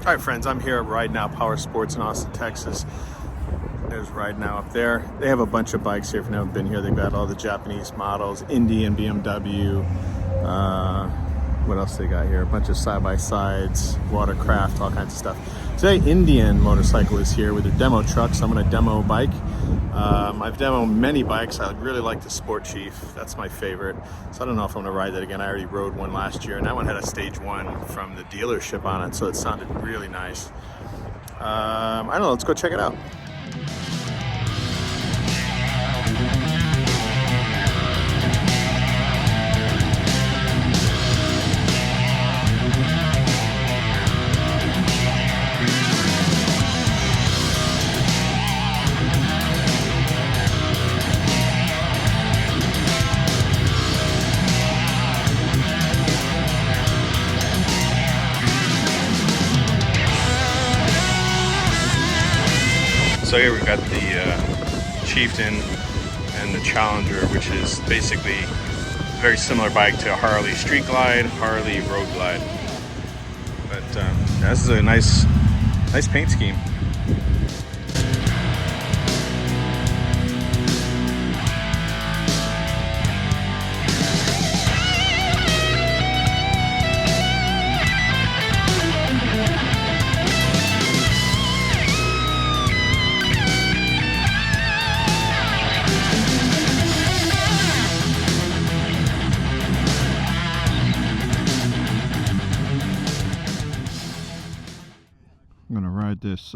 All right, friends, I'm here at RideNow Powersports in Austin, Texas. There's RideNow up there. They have a bunch of bikes here. If you've never been here, they've got all the Japanese models, Indy and BMW. What else they got here? A bunch of side-by-sides, watercraft, all kinds of stuff. Today, Indian Motorcycle is here with their demo truck, so I'm going to demo a bike. I've demoed many bikes. I really like the Sport Chief. That's my favorite. So I don't know if I'm going to ride that again. I already rode one last year, and that one had a stage 1 from the dealership on it, so it sounded really nice. I don't know. Let's go check it out. So here we've got the Chieftain and the Challenger, which is basically a very similar bike to a Harley Street Glide, Harley Road Glide. But this is a nice paint scheme. I'm going to ride this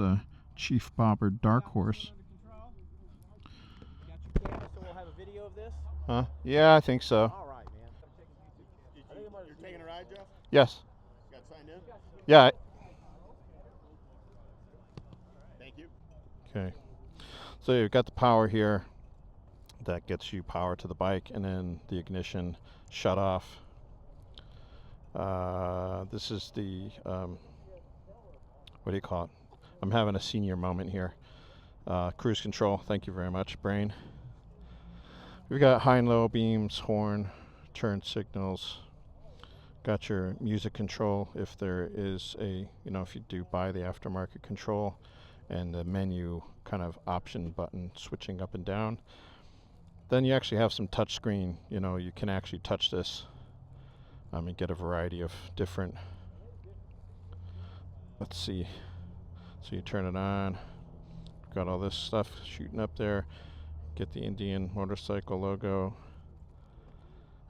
Chief Bobber Dark Horse. So we'll have a video of this? Huh? Yeah, I think so. All right, man. You're taking a ride, Jeff? Yes. Got signed in? Yeah. Thank you. Okay. So you've got the power here. That gets you power to the bike, and then the ignition shut off. This is the... what do you call it? I'm having a senior moment here. Cruise control, thank you very much, brain. We've got high and low beams, horn, turn signals. Got your music control if there is a, if you do buy the aftermarket control, and the menu kind of option button switching up and down. Then you actually have some touch screen, you can actually touch this and get a variety of different. Let's see. So you turn it on. Got all this stuff shooting up there. Get the Indian motorcycle logo.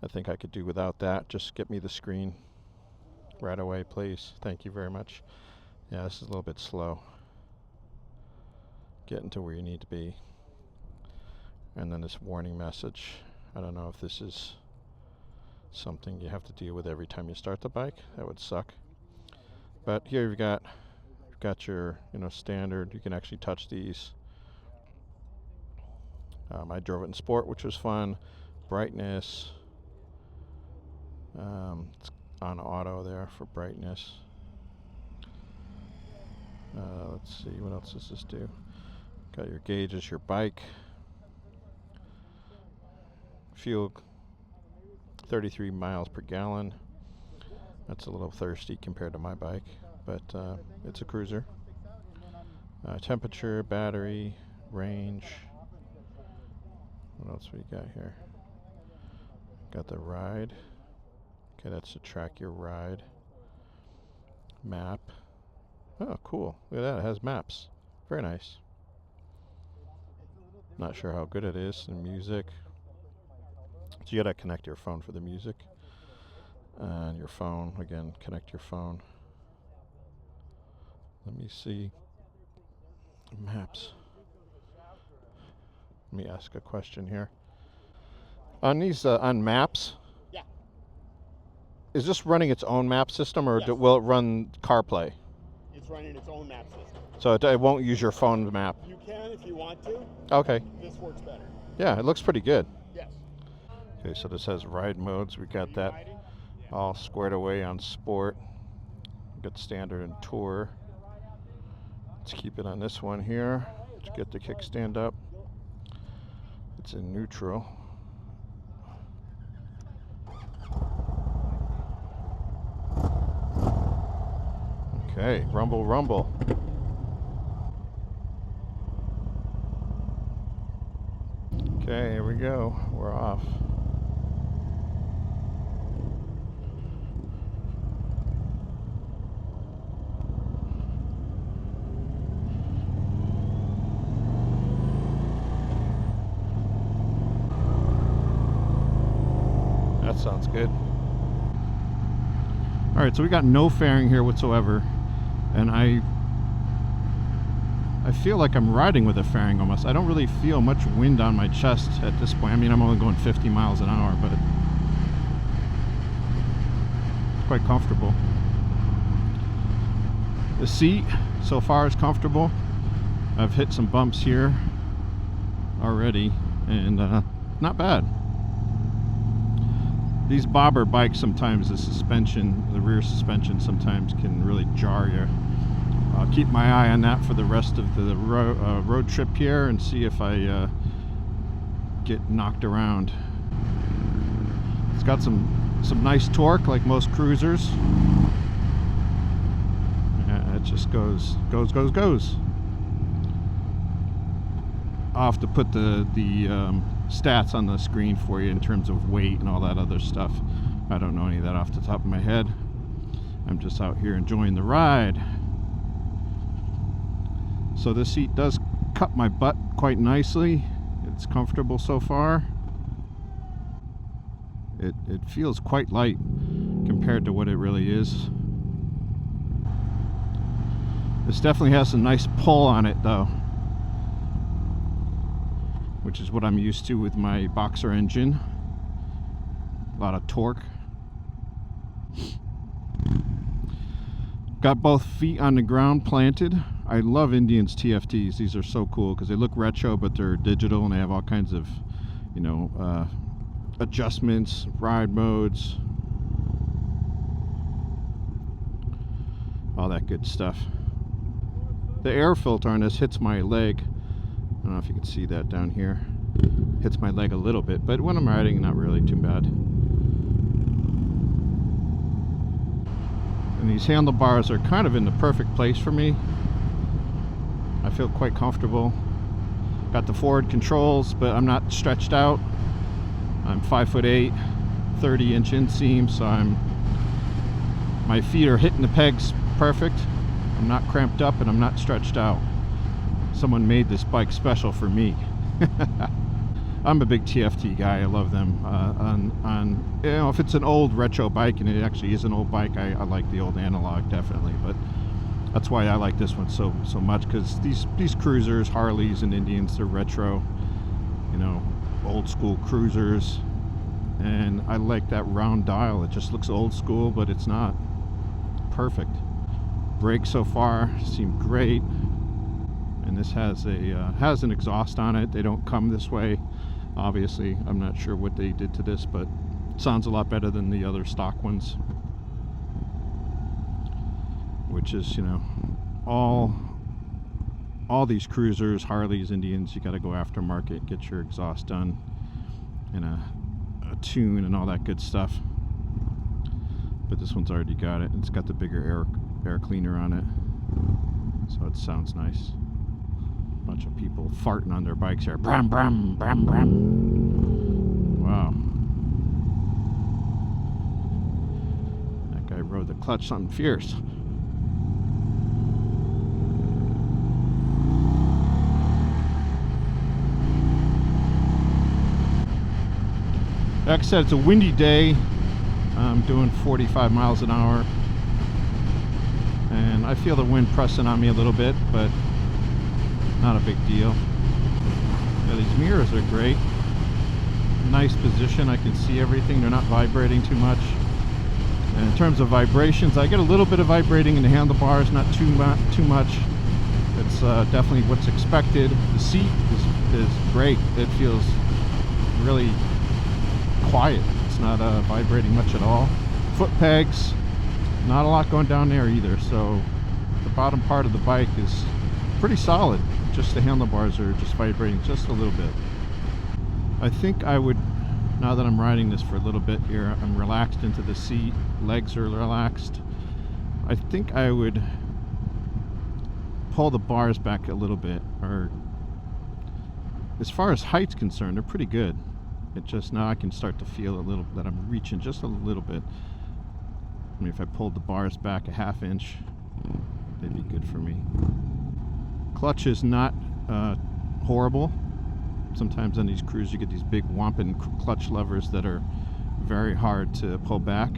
I think I could do without that. Just get me the screen right away, please. Thank you very much. Yeah, this is a little bit slow. Getting to where you need to be. And then this warning message. I don't know if this is something you have to deal with every time you start the bike. That would suck. But here you've got your standard. You can actually touch these. I drove it in sport, which was fun. Brightness. It's on auto there for brightness. Let's see, what else does this do? Got your gauges, your bike. Fuel, 33 miles per gallon. That's a little thirsty compared to my bike, but it's a cruiser. Temperature, battery, range. What else we got here? Got the ride. Okay, that's to track your ride. Map. Oh, cool. Look at that. It has maps. Very nice. Not sure how good it is. And music. So you gotta connect your phone for the music. And your phone, again, connect your phone. Let me see. Maps. Let me ask a question here. On these, on maps, Yeah. is this running its own map system, or Yes. will it run CarPlay? It's running its own map system. So it won't use your phone map? You can if you want to. Okay. This works better. Yeah, it looks pretty good. Yes. Okay, so this has ride modes. We got that all squared away on sport. Got standard and tour. Let's keep it on this one here. Let's get the kickstand up. It's in neutral. Okay, rumble, rumble. Okay, here we go. We're off. That sounds good. All right, so we got no fairing here whatsoever, and I feel like I'm riding with a fairing almost. I don't really feel much wind on my chest at this point. I mean, I'm only going 50 miles an hour, but it's quite comfortable. The seat so far is comfortable. I've hit some bumps here already, and not bad. These bobber bikes, sometimes the suspension, the rear suspension sometimes can really jar you. I'll keep my eye on that for the rest of the road trip here and see if I get knocked around. It's got some nice torque like most cruisers. Yeah, it just goes. I'll have to put the stats on the screen for you in terms of weight and all that other stuff. I don't know any of that off the top of my head. I'm just out here enjoying the ride. So this seat does cup my butt quite nicely. It's comfortable so far. It feels quite light compared to what it really is. This definitely has a nice pull on it though, which is what I'm used to with my boxer engine. A lot of torque. Got both feet on the ground planted. I love Indian's TFTs. These are so cool because they look retro, but they're digital and they have all kinds of, you know, adjustments, ride modes, all that good stuff. The air filter on this hits my leg. I don't know if you can see that down here. Hits my leg a little bit, but when I'm riding, not really too bad. And these handlebars are kind of in the perfect place for me. I feel quite comfortable. Got the forward controls, but I'm not stretched out. I'm 5'8", 30-inch inseam, so my feet are hitting the pegs perfect. I'm not cramped up and I'm not stretched out. Someone made this bike special for me. I'm a big TFT guy. I love them. You know, if it's an old retro bike, and it actually is an old bike, I like the old analog definitely. But that's why I like this one so much, because these cruisers, Harleys and Indians, they're retro, you know, old school cruisers, and I like that round dial. It just looks old school, but it's not. Perfect. Brakes so far seem great. And this has an exhaust on it. They don't come this way, obviously. I'm not sure what they did to this, but it sounds a lot better than the other stock ones, which is, you know, all these cruisers, Harleys, Indians, you got to go aftermarket, get your exhaust done and a tune and all that good stuff. But this one's already got it. It's got the bigger air cleaner on it, so it sounds nice. Bunch of people farting on their bikes here. Bram, bram, bram, bram. Wow. That guy rode the clutch something fierce. Like I said, it's a windy day. I'm doing 45 miles an hour. And I feel the wind pressing on me a little bit, but not a big deal. Yeah, these mirrors are great. Nice position. I can see everything. They're not vibrating too much. And in terms of vibrations, I get a little bit of vibrating in the handlebars, not too much. It's definitely what's expected. The seat is great. It feels really quiet. It's not vibrating much at all. Foot pegs, not a lot going down there either. So the bottom part of the bike is pretty solid. Just the handlebars are just vibrating just a little bit. I think I would, now that I'm riding this for a little bit here, I'm relaxed into the seat, legs are relaxed. I think I would pull the bars back a little bit, or as far as height's concerned, they're pretty good. It just, now I can start to feel a little that I'm reaching just a little bit. I mean, if I pulled the bars back a half inch, they'd be good for me. Clutch is not horrible. Sometimes on these cruises you get these big whomping clutch levers that are very hard to pull back.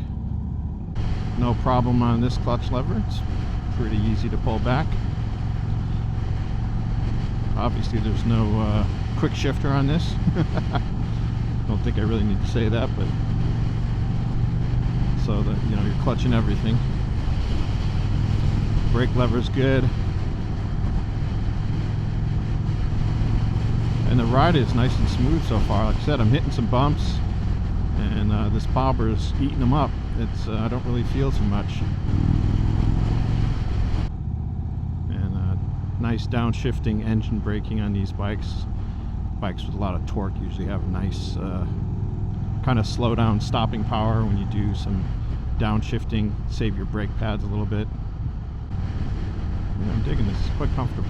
No problem on this clutch lever. It's pretty easy to pull back. Obviously there's no quick shifter on this. Don't think I really need to say that, but so that, you know, you're clutching everything. Brake lever's good. And the ride is nice and smooth so far. Like I said, I'm hitting some bumps, and this bobber is eating them up. It's I don't really feel too much. And nice downshifting engine braking on these bikes. Bikes with a lot of torque usually have nice kind of slow down stopping power when you do some downshifting. Save your brake pads a little bit. Yeah, I'm digging this. It's quite comfortable.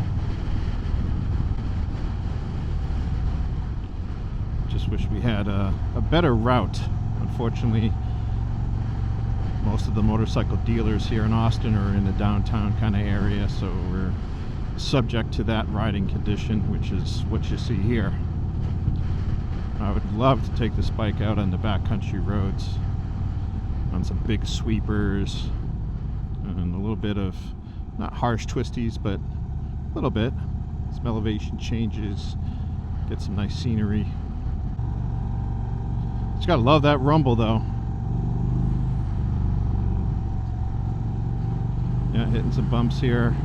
Just wish we had a better route. Unfortunately, most of the motorcycle dealers here in Austin are in the downtown kind of area, so we're subject to that riding condition, which is what you see here. I would love to take this bike out on the backcountry roads, on some big sweepers, and a little bit of, not harsh twisties, but a little bit. Some elevation changes, get some nice scenery. Just gotta love that rumble though. Yeah, hitting some bumps here.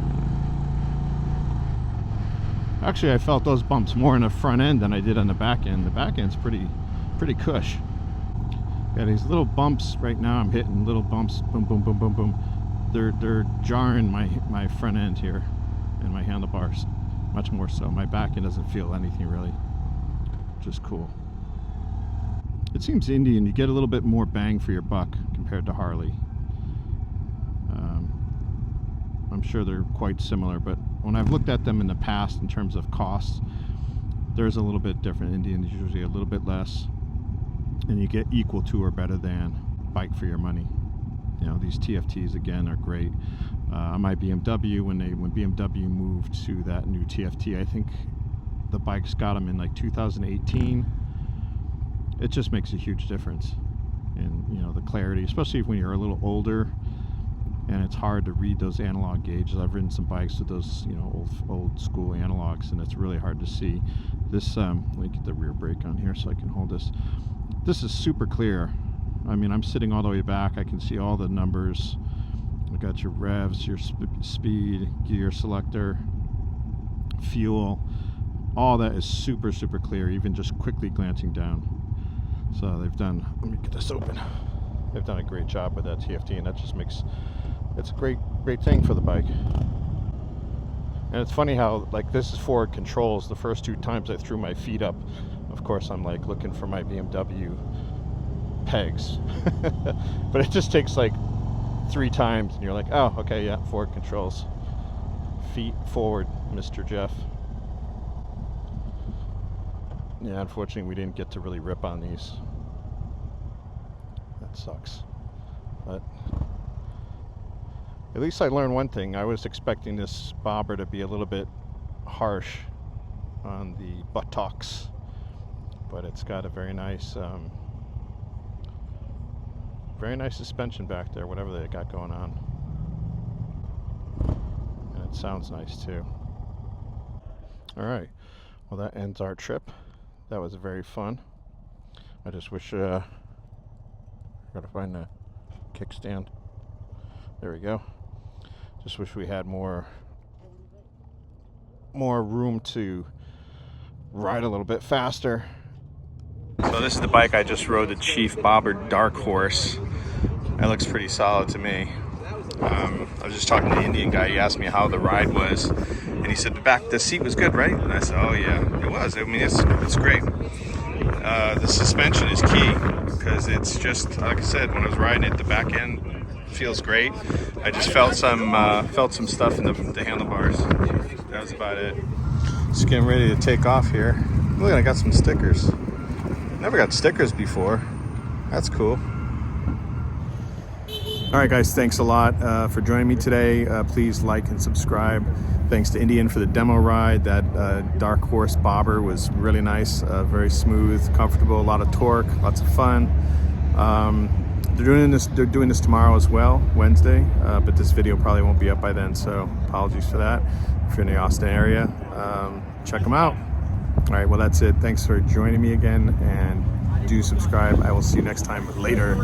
Actually, I felt those bumps more in the front end than I did on the back end. The back end's pretty cush. Got these little bumps right now. I'm hitting little bumps, boom, boom, boom, boom, boom. They're jarring my front end here and my handlebars, much more so. My back end doesn't feel anything really, which is cool. It seems Indian, you get a little bit more bang for your buck compared to Harley. I'm sure they're quite similar, but when I've looked at them in the past in terms of costs, there's a little bit different. Indian is usually a little bit less, and you get equal to or better than bike for your money. You know, these TFTs again are great. On my BMW, when BMW moved to that new TFT, I think the bikes got them in like 2018. It just makes a huge difference in, you know, the clarity, especially when you're a little older and it's hard to read those analog gauges. I've ridden some bikes with those, you know, old school analogs, and it's really hard to see. This, let me get the rear brake on here so I can hold this. This is super clear. I mean, I'm sitting all the way back. I can see all the numbers. I got your revs, your speed, gear selector, fuel. All that is super clear, even just quickly glancing down. So they've done, let me get this open. They've done a great job with that TFT, and that just makes, it's a great thing for the bike. And it's funny how, like, this is forward controls. The first two times I threw my feet up, of course I'm like looking for my BMW pegs. But it just takes like 3 times and you're like, oh, okay, yeah, forward controls. Feet forward, Mr. Jeff. Yeah, unfortunately we didn't get to really rip on these. That sucks. But at least I learned one thing. I was expecting this bobber to be a little bit harsh on the buttocks, but it's got a very nice suspension back there, whatever they got going on. And it sounds nice too. Alright, well, that ends our trip. That was very fun. I just wish, I gotta find the kickstand. There we go. Just wish we had more room to ride a little bit faster. So this is the bike I just rode, the Chief Bobber Dark Horse. That looks pretty solid to me. I was just talking to the Indian guy. He asked me how the ride was, and he said the seat was good, right? And I said, oh yeah, it was. I mean, it's great. The suspension is key, because it's just, like I said, when I was riding it, the back end feels great. I just felt some stuff in the handlebars. That was about it. Just getting ready to take off here. Look, I got some stickers. Never got stickers before. That's cool. All right, guys, thanks a lot for joining me today. Please like and subscribe. Thanks to Indian for the demo ride. That Dark Horse bobber was really nice, very smooth, comfortable, a lot of torque, lots of fun. They're doing this tomorrow as well, Wednesday, but this video probably won't be up by then, so apologies for that. If you're in the Austin area, check them out. All right, well, that's it. Thanks for joining me again, and do subscribe. I will see you next time. Later.